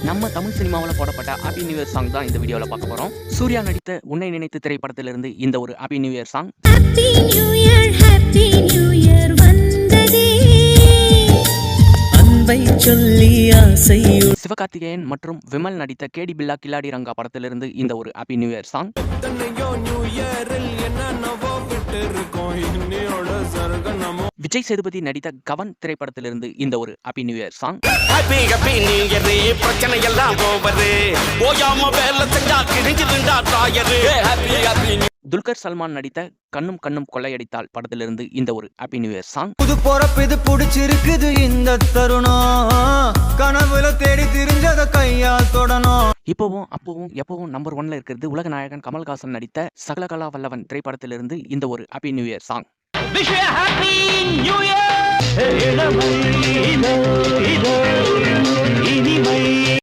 நம்ம தமிழ் சினிமாவில் போடப்பட்ட ஹாப்பி நியூ இயர் சாங் தான் இந்த வீடியோவில் பார்க்க போகிறோம். சூர்யா நடித்த உன்னை நினைத்து திரைப்படத்திலிருந்து இந்த ஒரு happy new year song. Happy new year வந்ததே அன்பை சொல்லி ஆசை. சிவகார்த்திகேயன் மற்றும் விமல் நடித்த கேடி பில்லா கில்லாடி ரங்கா படத்திலிருந்து இந்த ஒரு happy new year song. Vijay Sethupathi நடித்த கவன் திரைப்படத்திலிருந்து இந்த ஒரு happy new year song. Dulquer Salman நடித்த கண்ணும் கண்ணும் கொள்ளையடித்தால் படத்திலிருந்து இந்த ஒரு ஹாப்பி நியூ இயர் சாங். புது பொறப்பிது பிடிச்சிருக்குது இந்த தருணம், கனவுல தேடி திரிஞ்சத கையால் தொடணும். இப்பவும் அப்பவும் எப்பவும் நம்பர் 1ல இருக்கிறது உலக நாயகன் கமல்ஹாசன் நடித்த சகலகலா வல்லவன் திரைப்படத்திலிருந்து இந்த ஒரு ஹாப்பி நியூ இயர் சாங்.